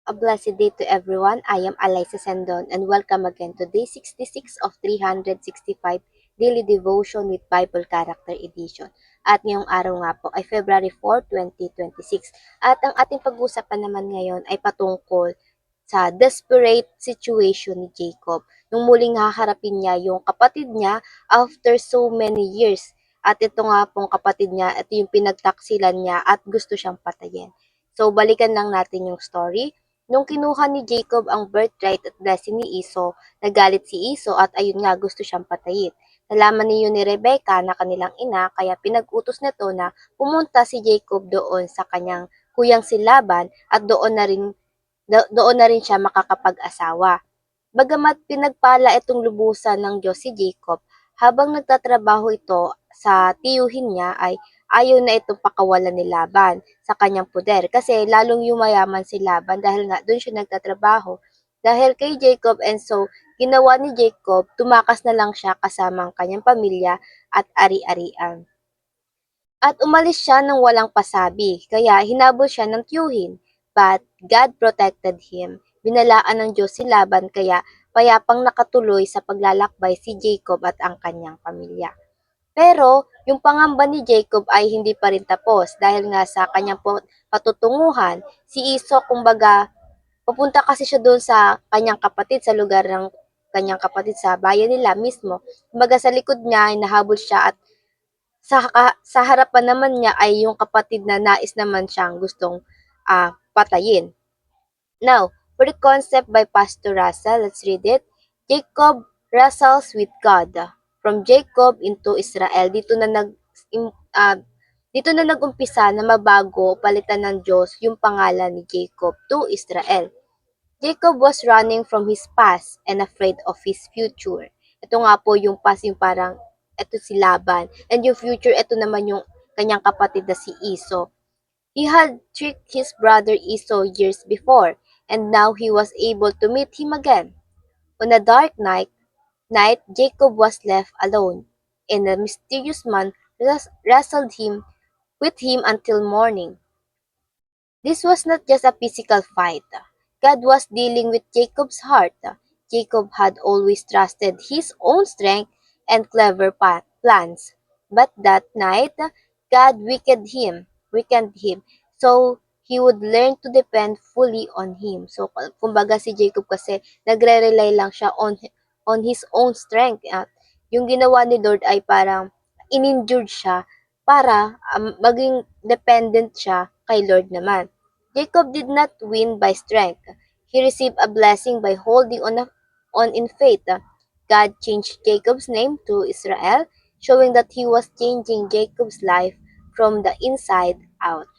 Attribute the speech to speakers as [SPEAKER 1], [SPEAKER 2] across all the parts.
[SPEAKER 1] A blessed day to everyone. I am Alyssa Sendon and welcome again to day 66 of 365 Daily Devotion with Bible Character Edition. At ngayong araw nga po ay February 4, 2026. At ang ating pag-uusapan naman ngayon ay patungkol sa desperate situation ni Jacob. Nung muling haharapin niya yung kapatid niya after so many years. At ito nga pong kapatid niya, ito yung pinagtaksilan niya at gusto siyang patayin. So, balikan lang natin yung story. Nung kinuha ni Jacob ang birthright at blessing ni Esau, nagalit si Esau at ayun nga gusto siyang patayin. Nalaman niyo ni Rebecca na kanilang ina kaya pinag-utos nito na pumunta si Jacob doon sa kanyang kuyang si Laban at doon na rin siya makakapag-asawa. Bagamat pinagpala itong lubusan ng Diyos si Jacob, habang nagtatrabaho ito sa tiyuhin niya ay ayaw na itong pakawalan ni Laban sa kanyang puder kasi lalong yumayaman si Laban dahil nga doon siya nagtatrabaho. Dahil kay Jacob and so ginawa ni Jacob, tumakas na lang siya kasama ang kanyang pamilya at ari-arian. At umalis siya nang walang pasabi, kaya hinabol siya ng tiyuhin. But God protected him. Binalaan ng Diyos si Laban kaya payapang nakatuloy sa paglalakbay si Jacob at ang kanyang pamilya. Pero yung pangamba ni Jacob ay hindi pa rin tapos dahil nga sa kanyang patutunguhan, si Esau kumbaga papunta kasi siya doon sa kanyang kapatid sa lugar ng kanyang kapatid sa bayan nila mismo. Kumbaga sa likod niya ay nahabol siya at sa harapan naman niya ay yung kapatid na nais naman siyang gustong patayin. Now, for the concept by Pastor Russell, let's read it. Jacob wrestles with God. From Jacob into Israel. Ah, dito na nag-umpisa na mabago palitan ng Diyos yung pangalan ni Jacob to Israel. Jacob was running from his past and afraid of his future. Ito nga po yung past, yung parang ito si Laban. And yung future, ito naman yung kanyang kapatid na si Esau. He had tricked his brother Esau years before, and now he was able to meet him again. On a dark night Jacob was left alone, and a mysterious man wrestled him with him until morning. This was not just a physical fight. God was dealing with Jacob's heart. Jacob had always trusted his own strength and clever plans. But that night, God weakened him, so he would learn to depend fully on him. So, kumbaga si Jacob kasi nagre-rely lang siya on his own strength. At yung ginawa ni Lord ay parang ininjured siya para maging dependent siya kay Lord naman. Jacob did not win by strength. He received a blessing by holding on in faith. God changed Jacob's name to Israel, showing that he was changing Jacob's life from the inside out.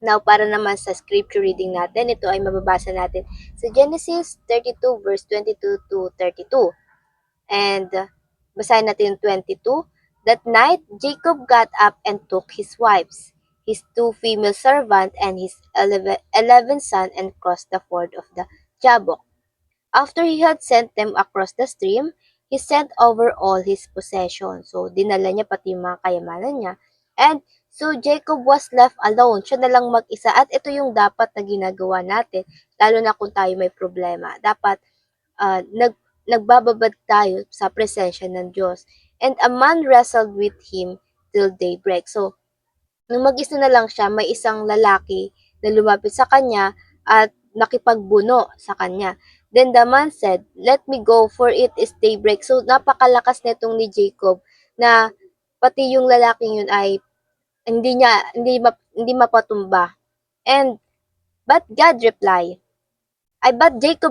[SPEAKER 1] Now, para naman sa scripture reading natin, ito ay mababasa natin sa Genesis 32 verse 22 to 32. And basahin natin yung 22. That night, Jacob got up and took his wives, his two female servants, and his 11 sons and crossed the ford of the Jabbok. After he had sent them across the stream, he sent over all his possessions. So, dinala niya pati yung mga kayamanan niya. And so, Jacob was left alone. Siya na lang mag-isa. At ito yung dapat na ginagawa natin, lalo na kung tayo may problema. Dapat ah, nag nagbababad tayo sa presensya ng Diyos. And a man wrestled with him till daybreak. So, nung mag-isa na lang siya, may isang lalaki na lumapit sa kanya at nakipagbuno sa kanya. Then the man said, "Let me go, for it is daybreak." So, napakalakas nitong ni Jacob na pati yung lalaking yun ay hindi mapatumba. And but Jacob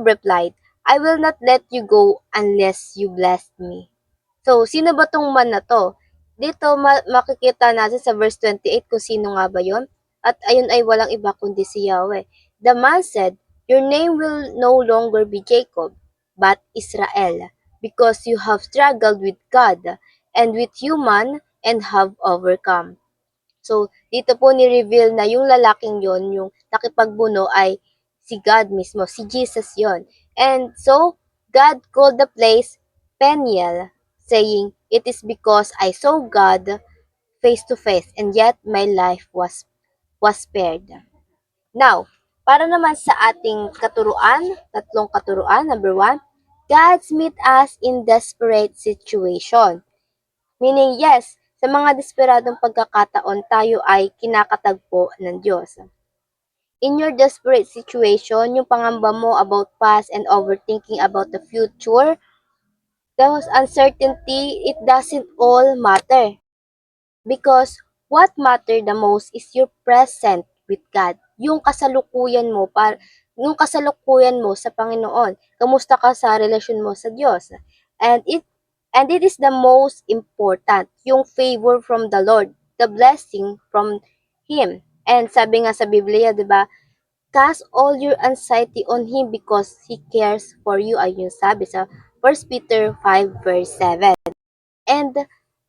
[SPEAKER 1] replied, "I will not let you go unless you bless me." So, sino ba tong man na to? Dito makikita natin sa verse 28 kung sino nga ba yon. At ayun ay walang iba kundi si Yahweh. The man said, "Your name will no longer be Jacob, but Israel, because you have struggled with God and with human and have overcome." So, dito po ni-reveal na yung lalaking yon, yung nakipagbuno ay si God mismo, si Jesus yon. And so, God called the place Peniel, saying, "It is because I saw God face to face, and yet my life was spared." Now, Para naman sa ating katuruan, tatlong katuruan. Number one, God's meet us in desperate situation. Meaning, yes, sa mga desperadong pagkakataon, tayo ay kinakatagpo ng Diyos. In your desperate situation, yung pangamba mo about past and overthinking about the future, those uncertainty, it doesn't all matter. Because what matter the most is your present with God. Yung kasalukuyan mo sa Panginoon. Kamusta ka sa relasyon mo sa Diyos? And it and it is the most important, yung favor from the Lord, the blessing from Him. And sabi nga sa Biblia, 'di ba? Cast all your anxiety on Him because He cares for you, ay yung sabi sa 1 Peter 5 verse 7. And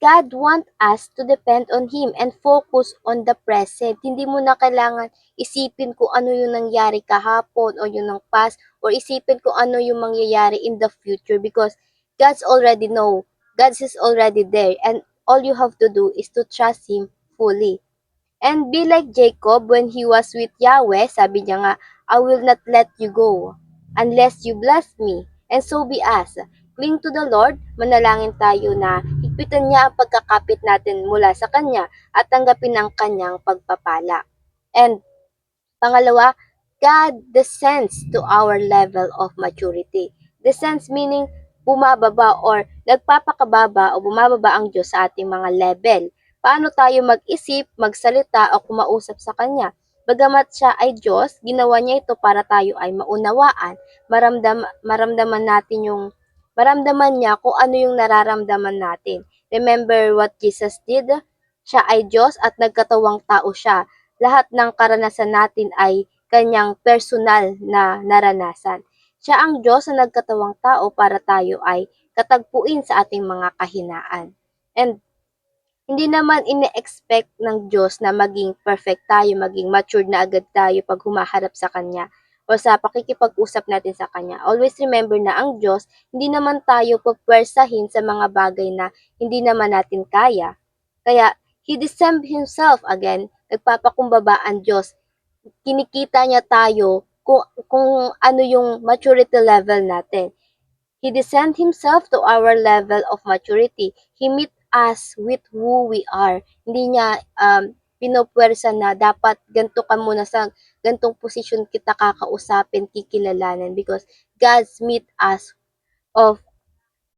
[SPEAKER 1] God want us to depend on Him and focus on the present. Hindi mo na kailangan isipin kung ano yung nangyari kahapon o yung ng past or isipin kung ano yung mangyayari in the future because God's already know. God is already there and all you have to do is to trust Him fully. And be like Jacob when he was with Yahweh, sabi niya nga, I will not let you go unless you bless me. And so be us. Cling to the Lord, manalangin tayo na higpitan niya ang pagkakapit natin mula sa Kanya at tanggapin ang Kanyang pagpapala. And pangalawa, God descends to our level of maturity. Descends meaning bumababa or nagpapakababa o bumababa ang Diyos sa ating mga level. Paano tayo mag-isip, magsalita o kumausap sa Kanya? Bagamat siya ay Diyos, ginawa niya ito para tayo ay maunawaan, maramdaman natin maramdaman niya kung ano yung nararamdaman natin. Remember what Jesus did? Siya ay Diyos at nagkatawang tao siya. Lahat ng karanasan natin ay kanyang personal na naranasan. Siya ang Diyos na nagkatawang tao para tayo ay katagpuin sa ating mga kahinaan. And hindi naman ine-expect ng Diyos na maging perfect tayo, maging matured na agad tayo pag humaharap sa Kanya o sa pakikipag-usap natin sa Kanya. Always remember na ang Diyos, hindi naman tayo pupwersahin sa mga bagay na hindi naman natin kaya. Kaya, He deceived Himself again, nagpapakumbaba ang Diyos. Kinikita niya tayo kung ano yung maturity level natin. He descend Himself to our level of maturity. He meet us with who we are. Hindi niya pinupwersa na dapat ganito ka muna sa gantong posisyon kita kakausapin, kikilalanin because God's meet us of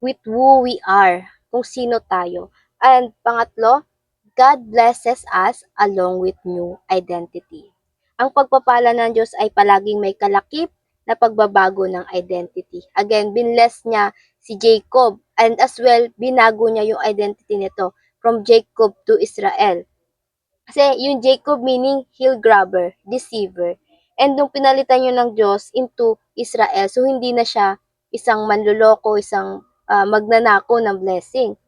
[SPEAKER 1] with who we are, kung sino tayo. And pangatlo, God blesses us along with new identity. Ang pagpapala ng Diyos ay palaging may kalakip na pagbabago ng identity. Again, binless niya si Jacob and as well, binago niya yung identity nito from Jacob to Israel. Kasi yung Jacob meaning heel grabber, deceiver. And nung pinalitan yun ng Diyos into Israel, so hindi na siya isang manloloko, isang magnanako ng blessing.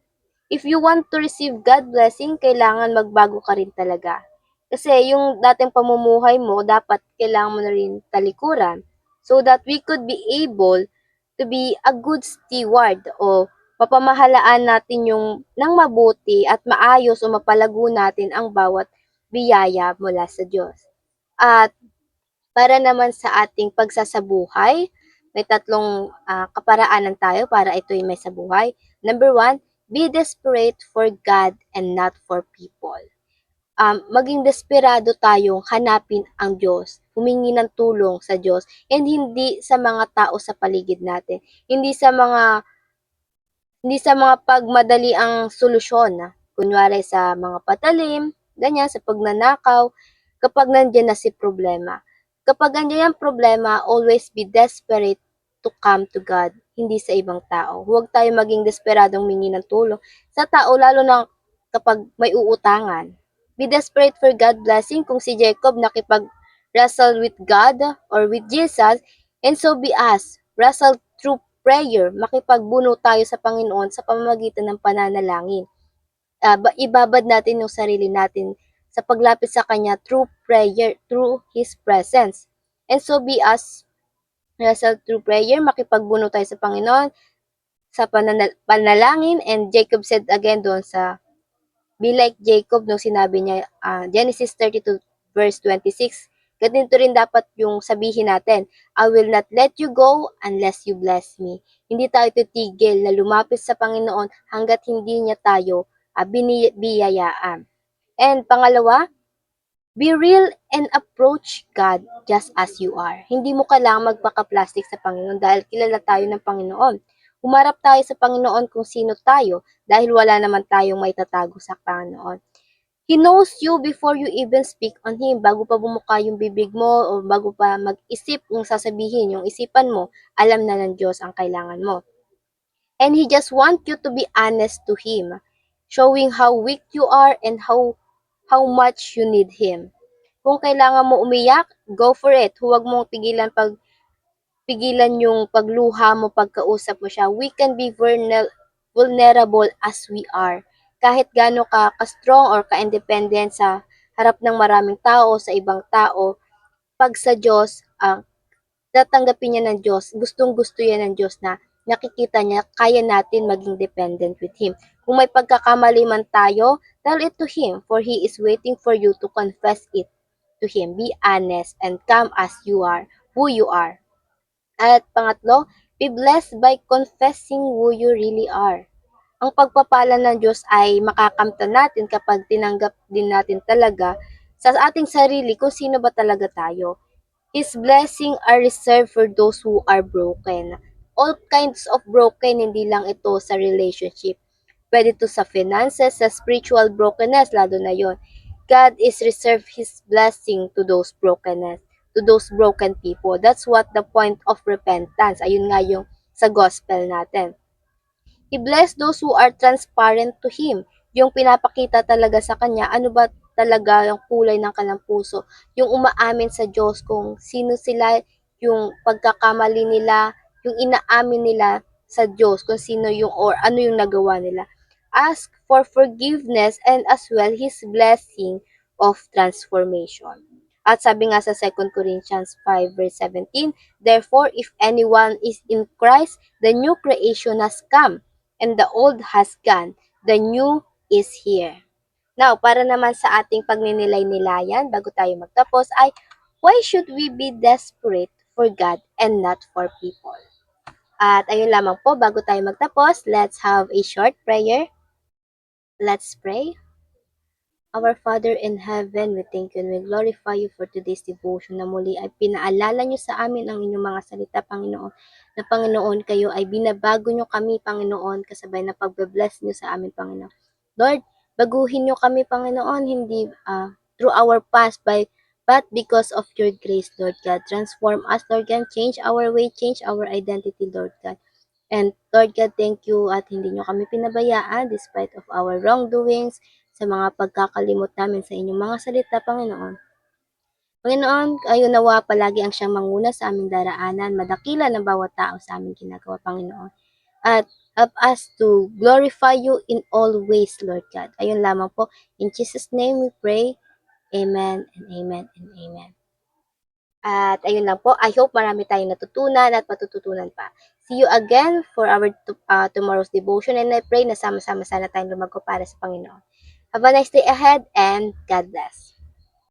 [SPEAKER 1] If you want to receive God blessing, kailangan magbago ka rin talaga. Kasi yung dating pamumuhay mo, dapat kailangan mo na rin talikuran so that we could be able to be a good steward o mapamahalaan natin yung nang mabuti at maayos o mapalago natin ang bawat biyaya mula sa Diyos. At para naman sa ating pagsasabuhay, may tatlong kaparaanan tayo para ito'y may sabuhay. Number one, be desperate for God and not for people. Maging desperado tayong hanapin ang Diyos, humingi ng tulong sa Diyos, and hindi sa mga tao sa paligid natin. Hindi sa mga pagmadali ang solusyon. Kunwari sa mga patalim, ganyan, sa pagnanakaw, kapag nandiyan na si problema. Kapag nandiyan ang problema, always be desperate to come to God, hindi sa ibang tao. Huwag tayo maging desperadong mingi ng tulong sa tao, lalo na kapag may uutangan. Be desperate for God blessing kung si Jacob nakipag-wrestle with God or with Jesus, and so be us. Wrestle through prayer, makipagbuno tayo sa Panginoon sa pamamagitan ng pananalangin. Ibabad natin yung sarili natin sa paglapit sa Kanya through prayer, through His presence. And so be us, wrestle through prayer, makipagbuno tayo sa Panginoon sa panalangin. And Jacob said again doon sa be like Jacob nung sinabi niya, Genesis 32 verse 26, Ganito rin dapat yung sabihin natin, I will not let you go unless you bless me. Hindi tayo titigil na lumapit sa Panginoon hanggat hindi niya tayo biniyayaan. And pangalawa, be real and approach God just as you are. Hindi mo kailangang magpaka-plastic sa Panginoon dahil kilala tayo ng Panginoon. Humarap tayo sa Panginoon kung sino tayo dahil wala naman tayong may tatago sa Panginoon. He knows you before you even speak on Him. Bago pa bumuka yung bibig mo o bago pa mag-isip ng sasabihin, yung isipan mo, alam na ng Diyos ang kailangan mo. And He just want you to be honest to Him, showing how weak you are and how much you need Him. Kung kailangan mo umiyak, go for it. Huwag mong pigilan yung pagluha mo, pagkausap mo siya. We can be vulnerable as we are. Kahit gaano ka-strong or ka-independent sa harap ng maraming tao, sa ibang tao, pag sa Diyos, tatanggapin niya ng Diyos, gustong-gusto yan ng Diyos na nakikita niya, kaya natin maging dependent with Him. Kung may pagkakamali man tayo, tell it to Him, for He is waiting for you to confess it to Him. Be honest and come as you are, who you are. At pangatlo, be blessed by confessing who you really are. Ang pagpapala ng Diyos ay makakamtan natin kapag tinanggap din natin talaga sa ating sarili kung sino ba talaga tayo. His blessings are reserved for those who are broken. All kinds of broken, hindi lang ito sa relationship. Pwede to sa finances, sa spiritual brokenness, lalo na yon. God is reserved His blessing to those brokenness, to those broken people. That's what the point of repentance. Ayun nga yung sa gospel natin. He blessed those who are transparent to Him. Yung pinapakita talaga sa Kanya, ano ba talaga yung kulay ng kanilang puso. Yung umaamin sa Diyos kung sino sila, yung pagkakamali nila, yung inaamin nila sa Diyos, kung sino yung or ano yung nagawa nila. Ask for forgiveness and as well His blessing of transformation. At sabi nga sa 2 Corinthians 5 verse 17, therefore if anyone is in Christ, the new creation has come and the old has gone, the new is here. Now, para naman sa ating pagninilay-nilayan, bago tayo magtapos, ay why should we be desperate for God and not for people? At ayun lamang po, bago tayo magtapos, let's have a short prayer. Let's pray. Our Father in heaven, we thank you and we glorify you for today's devotion na muli ay pinaalala niyo sa amin ang inyong mga salita, Panginoon, na Panginoon kayo ay binabago niyo kami, Panginoon, kasabay na pagbe-bless niyo sa amin, Panginoon. Lord, baguhin niyo kami, Panginoon, hindi through our past, but because of your grace, Lord God. Transform us, Lord God. Change our way, change our identity, Lord God. And Lord God, thank you at hindi nyo kami pinabayaan despite of our wrongdoings, sa mga pagkakalimot namin sa inyong mga salita, Panginoon. Panginoon, kayo nawa palagi ang siyang manguna sa aming daraanan, madakila ng bawat tao sa aming ginagawa, Panginoon. At help us to glorify you in all ways, Lord God. Ayun lamang po. In Jesus' name we pray. Amen and amen and amen. At ayun lang po, I hope marami tayong natutunan at matututunan pa. See you again for our tomorrow's devotion and I pray na sama-sama sana tayong lumago para sa Panginoon. Have a nice day ahead and God bless.